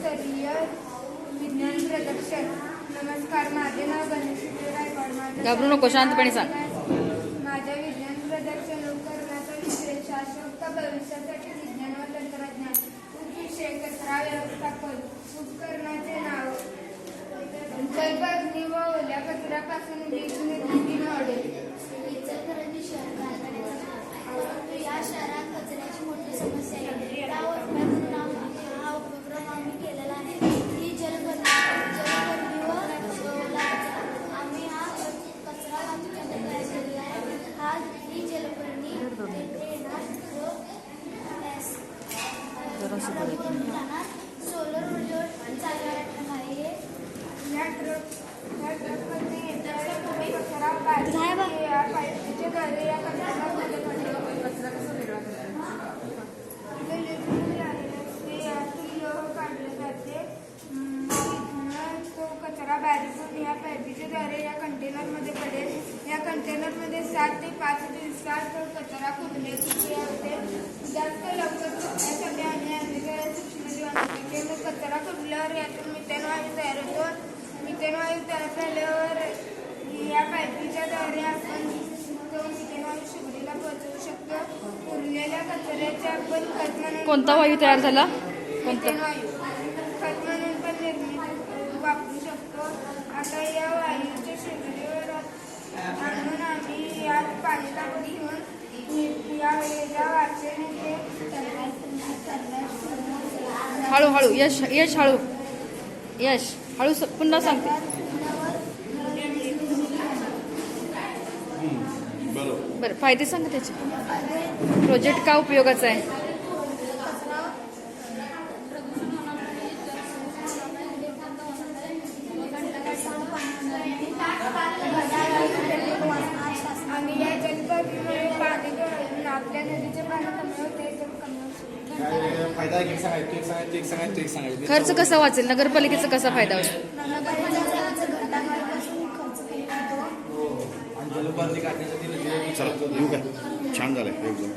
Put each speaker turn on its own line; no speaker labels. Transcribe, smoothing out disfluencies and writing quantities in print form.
राज्यस्तरीय विज्ञान प्रदर्शन. नमस्कार, माझे नाव गणेश गायकवाड.
घाबरू नको, शांतपणे सांग.
माझ्या विज्ञान प्रदर्शन उपकरणाचा विषय शाश्वत भविष्यासाठी विज्ञान व तंत्रज्ञान. उपविषय कचरा व्यवस्थापन. उपकरणाचे नाव जलपर्णी व ओल्या कचऱ्यापासून वीज निर्मिती मॉडेल.
या शहरात कचऱ्याची मोठी समस्या आहे. त्यावर उपाय म्हणून हा उपक्रम आम्ही केलेला आहे. ही जलपर्णी व ओला कचरा. आम्ही हा कचरा वाचवण्यासाठी तयार केलेला आहे. ही जलपर्णी तेथे येणार व सोलर ऊर्जेवर चालणारा ट्रक आहे.
या ट्रकमध्ये कचरा पाईपचे घरे या कचऱ्यामध्ये काढले जाते. तो कचरा बॅरेजून या पाईपीच्या द्वारे या कंटेनरमध्ये पडेल. या कंटेनरमध्ये 7 ते 5 दिवसात कचरा कुजण्याची क्रिया होते. जास्त लवकर कुजण्यासाठी आणि अनेक सूक्ष्मजीवांसाठी कचरा कुजल्यावर यातून मिथेन वायू तयार होतो. मिथेन वायू तयार झाल्यावर या पाईपीच्या द्वारे आपण तो मिथेन वायू शिगडीला पोहोचवू शकतो. उरलेल्या कचऱ्याचे आपण खत म्हणून
कोणता वायू तयार झाला?
मिथेन वायू खत म्हणून पण निर्मिती वापरू शकतो. आता या वायूच्या शेगडीवर आणून आम्ही यात पाणी टाकून घेऊन या वाचेने
हळूहळू. यश हळू. यश हळू पुन्हा सांगते. बरं, फायदे सांग त्याचे. प्रोजेक्ट का उपयोगाचा आहे?
आणि या जलपर्णीमुळे पाणी आपल्या नदीचे पाणी कमी होते.
खर्च कसा वाचेल? नगरपालिकेचा कसा फायदा होईल?
चला येऊ काय, छान झालंय एकदम.